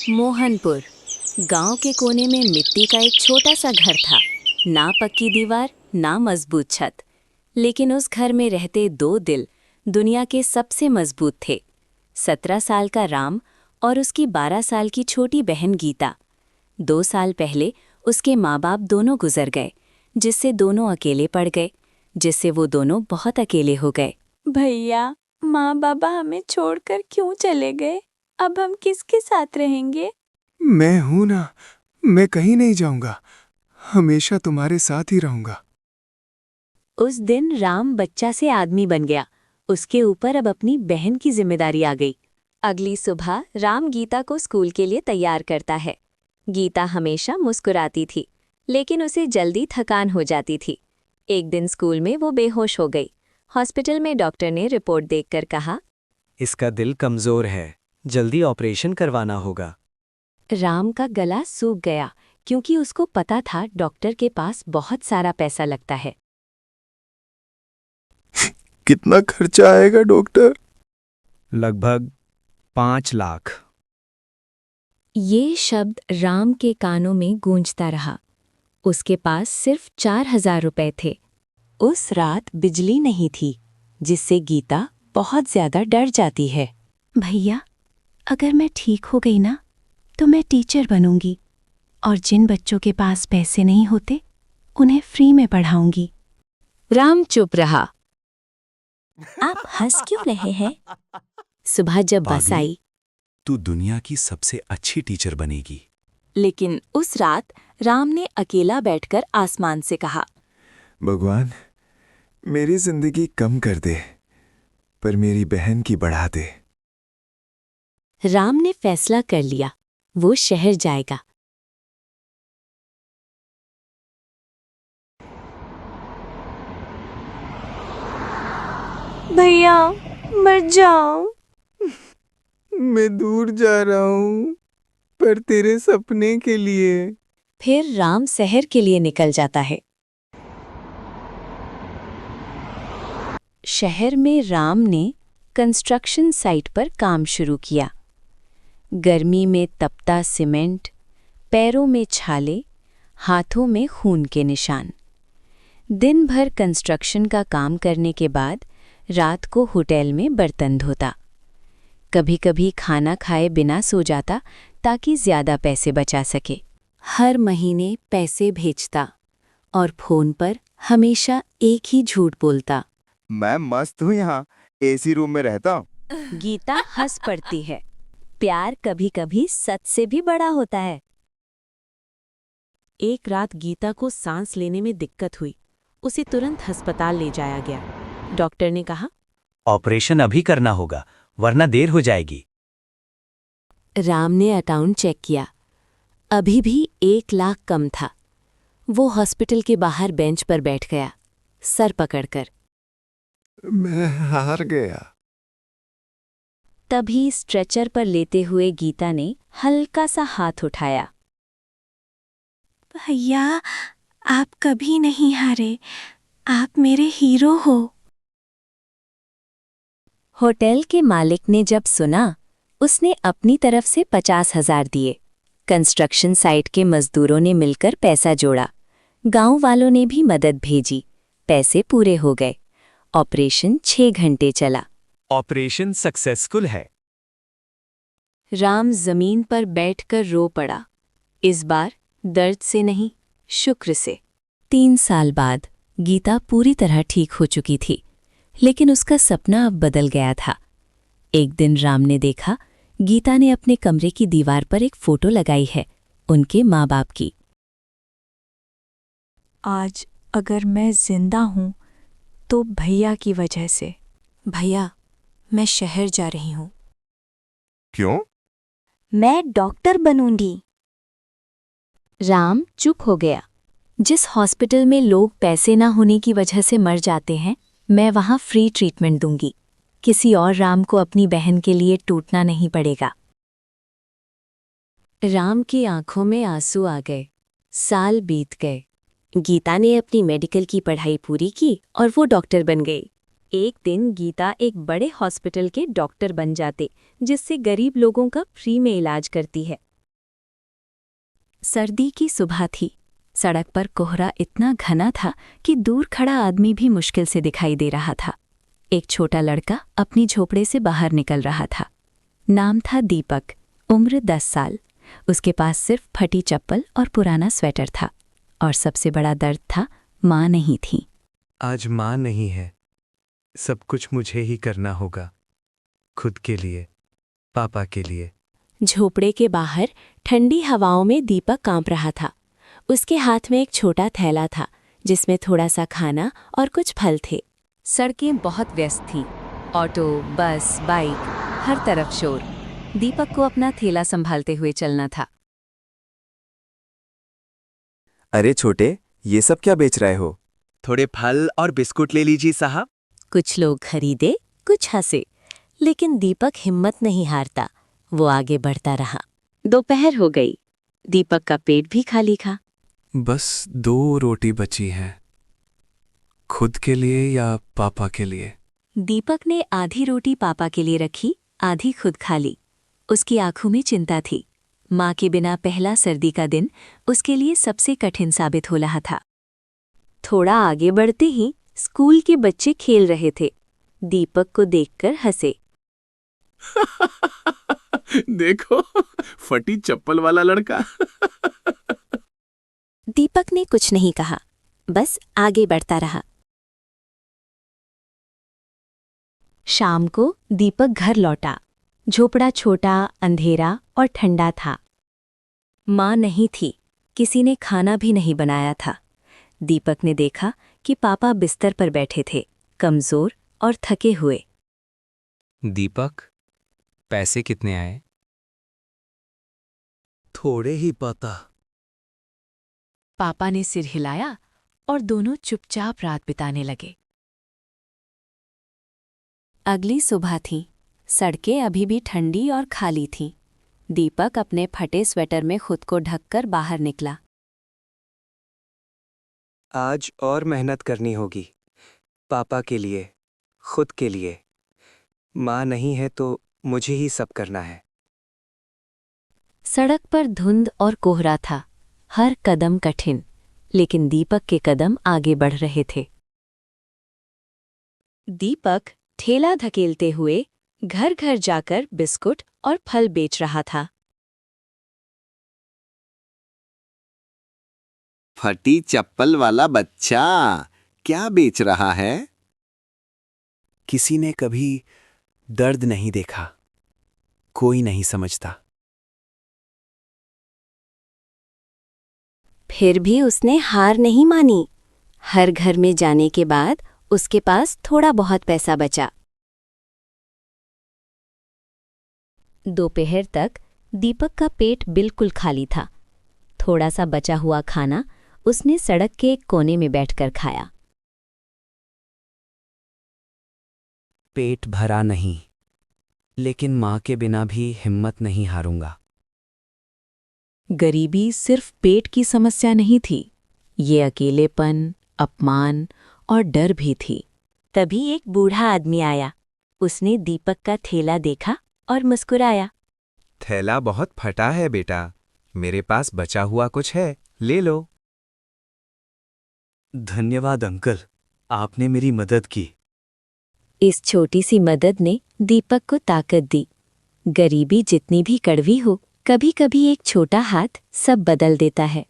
मोहनपुर गांव के कोने में मिट्टी का एक छोटा सा घर था। ना पक्की दीवार, ना मजबूत छत, लेकिन उस घर में रहते दो दिल दुनिया के सबसे मजबूत थे। 17 साल का राम और उसकी 12 साल की छोटी बहन गीता। 2 साल पहले उसके माँ बाप दोनों गुजर गए, जिससे दोनों अकेले पड़ गए, जिससे वो दोनों बहुत अकेले हो गए। भैया, माँ बाबा हमें छोड़कर क्यों चले गए? अब हम किसके साथ रहेंगे? मैं हूं ना, मैं कहीं नहीं जाऊंगा, हमेशा तुम्हारे साथ ही रहूंगा। उस दिन राम बच्चा से आदमी बन गया। उसके ऊपर अब अपनी बहन की जिम्मेदारी आ गई। अगली सुबह राम गीता को स्कूल के लिए तैयार करता है। गीता हमेशा मुस्कुराती थी, लेकिन उसे जल्दी थकान हो जाती थी। एक दिन स्कूल में वो बेहोश हो गई। हॉस्पिटल में डॉक्टर ने रिपोर्ट देखकर कहा, इसका दिल कमजोर है, जल्दी ऑपरेशन करवाना होगा। राम का गला सूख गया, क्योंकि उसको पता था डॉक्टर के पास बहुत सारा पैसा लगता है। कितना खर्चा आएगा डॉक्टर? लगभग 5 लाख। ये शब्द राम के कानों में गूंजता रहा। उसके पास सिर्फ 4,000 रुपए थे। उस रात बिजली नहीं थी, जिससे गीता बहुत ज्यादा डर जाती है। भैया, अगर मैं ठीक हो गई ना, तो मैं टीचर बनूंगी और जिन बच्चों के पास पैसे नहीं होते, उन्हें फ्री में पढ़ाऊंगी। राम चुप रहा। आप हंस क्यों रहे हैं? सुबह जब बस पागली, आई, तू दुनिया की सबसे अच्छी टीचर बनेगी। लेकिन उस रात राम ने अकेला बैठकर आसमान से कहा, भगवान, मेरी जिंदगी कम कर दे, पर मेरी बहन की बढ़ा दे। राम ने फैसला कर लिया, वो शहर जाएगा। भैया, मत जाओ। मैं दूर जा रहा हूं, पर तेरे सपने के लिए। फिर राम शहर के लिए निकल जाता है। शहर में राम ने कंस्ट्रक्शन साइट पर काम शुरू किया। गर्मी में तपता सीमेंट, पैरों में छाले, हाथों में खून के निशान। दिन भर कंस्ट्रक्शन का काम करने के बाद रात को होटल में बर्तन धोता। कभी-कभी खाना खाए बिना सो जाता, ताकि ज्यादा पैसे बचा सके। हर महीने पैसे भेजता और फोन पर हमेशा एक ही झूठ बोलता। मैं मस्त हूँ, यहाँ एसी रूम में रहता हूँ। गीता हंस पड़ती है। प्यार कभी-कभी सच से भी बड़ा होता है। एक रात गीता को सांस लेने में दिक्कत हुई। उसे तुरंत अस्पताल ले जाया गया। डॉक्टर ने कहा, ऑपरेशन अभी करना होगा, वरना देर हो जाएगी। राम ने अकाउंट चेक किया। अभी भी 1 लाख कम था। वो हॉस्पिटल के बाहर बेंच पर बैठ गया, सर पकड़कर। मैं हार गया। तभी स्ट्रेचर पर लेते हुए गीता ने हल्का सा हाथ उठाया। भैया, आप कभी नहीं हारे। आप मेरे हीरो हो। होटल के मालिक ने जब सुना, उसने अपनी तरफ से 50,000 दिए। कंस्ट्रक्शन साइट के मजदूरों ने मिलकर पैसा जोड़ा। गांव वालों ने भी मदद भेजी। पैसे पूरे हो गए। ऑपरेशन 6 घंटे चला। ऑपरेशन सक्सेसफुल है। राम जमीन पर बैठकर रो पड़ा। इस बार दर्द से नहीं, शुक्र से। 3 साल बाद गीता पूरी तरह ठीक हो चुकी थी, लेकिन उसका सपना अब बदल गया था। एक दिन राम ने देखा, गीता ने अपने कमरे की दीवार पर एक फोटो लगाई है, उनके माँ बाप की। आज अगर मैं जिंदा हूँ, तो भैया की वजह से। भैया, मैं शहर जा रही हूँ। क्यों? मैं डॉक्टर बनूंगी। राम चुप हो गया। जिस हॉस्पिटल में लोग पैसे ना होने की वजह से मर जाते हैं, मैं वहाँ फ्री ट्रीटमेंट दूंगी। किसी और राम को अपनी बहन के लिए टूटना नहीं पड़ेगा। राम की आंखों में आंसू आ गए। साल बीत गए। गीता ने अपनी मेडिकल की पढ़ाई पूरी की और वो डॉक्टर बन गई। एक दिन गीता एक बड़े हॉस्पिटल के डॉक्टर बन जाते, जिससे गरीब लोगों का फ्री में इलाज करती है। सर्दी की सुबह थी। सड़क पर कोहरा इतना घना था कि दूर खड़ा आदमी भी मुश्किल से दिखाई दे रहा था। एक छोटा लड़का अपनी झोपड़े से बाहर निकल रहा था। नाम था दीपक, उम्र 10 साल। उसके पास सिर्फ फटी चप्पल और पुराना स्वेटर था, और सबसे बड़ा दर्द था, माँ नहीं थी। आज माँ नहीं है। सब कुछ मुझे ही करना होगा, खुद के लिए, पापा के लिए। झोपड़े के बाहर ठंडी हवाओं में दीपक कांप रहा था। उसके हाथ में एक छोटा थैला था जिसमें थोड़ा सा खाना और कुछ फल थे। सड़कें बहुत व्यस्त थीं। ऑटो, बस, बाइक, हर तरफ शोर। दीपक को अपना थैला संभालते हुए चलना था। अरे छोटे, ये सब क्या बेच रहे हो? थोड़े फल और बिस्कुट ले लीजिए साहब। कुछ लोग खरीदे, कुछ हंसे, लेकिन दीपक हिम्मत नहीं हारता। वो आगे बढ़ता रहा। दोपहर हो गई। दीपक का पेट भी खाली था। बस 2 रोटी बची हैं। खुद के लिए या पापा के लिए? दीपक ने आधी रोटी पापा के लिए रखी, आधी खुद खा ली। उसकी आंखों में चिंता थी। माँ के बिना पहला सर्दी का दिन उसके लिए सबसे कठिन साबित हो रहा था। थोड़ा आगे बढ़ते ही स्कूल के बच्चे खेल रहे थे। दीपक को देखकर हंसे। देखो, फटी चप्पल वाला लड़का। दीपक ने कुछ नहीं कहा, बस आगे बढ़ता रहा। शाम को दीपक घर लौटा। झोपड़ा छोटा, अंधेरा और ठंडा था। माँ नहीं थी, किसी ने खाना भी नहीं बनाया था। दीपक ने देखा कि पापा बिस्तर पर बैठे थे, कमजोर और थके हुए। दीपक, पैसे कितने आए? थोड़े ही पाता। पापा ने सिर हिलाया और दोनों चुपचाप रात बिताने लगे। अगली सुबह थी। सड़कें अभी भी ठंडी और खाली थीं। दीपक अपने फटे स्वेटर में खुद को ढककर बाहर निकला। आज और मेहनत करनी होगी, पापा के लिए, खुद के लिए। माँ नहीं है तो मुझे ही सब करना है। सड़क पर धुंध और कोहरा था, हर कदम कठिन, लेकिन दीपक के कदम आगे बढ़ रहे थे। दीपक ठेला धकेलते हुए घर घर जाकर बिस्कुट और फल बेच रहा था। फटी चप्पल वाला बच्चा क्या बेच रहा है? किसी ने कभी दर्द नहीं देखा, कोई नहीं समझता। फिर भी उसने हार नहीं मानी। हर घर में जाने के बाद उसके पास थोड़ा बहुत पैसा बचा। दोपहर तक दीपक का पेट बिल्कुल खाली था। थोड़ा सा बचा हुआ खाना उसने सड़क के एक कोने में बैठकर खाया। पेट भरा नहीं, लेकिन माँ के बिना भी हिम्मत नहीं हारूंगा। गरीबी सिर्फ पेट की समस्या नहीं थी, ये अकेलेपन, अपमान और डर भी थी। तभी एक बूढ़ा आदमी आया। उसने दीपक का ठेला देखा और मुस्कुराया। थैला बहुत फटा है बेटा, मेरे पास बचा हुआ कुछ है, ले लो। धन्यवाद अंकल, आपने मेरी मदद की। इस छोटी सी मदद ने दीपक को ताकत दी। गरीबी जितनी भी कड़वी हो, कभी-कभी एक छोटा हाथ सब बदल देता है।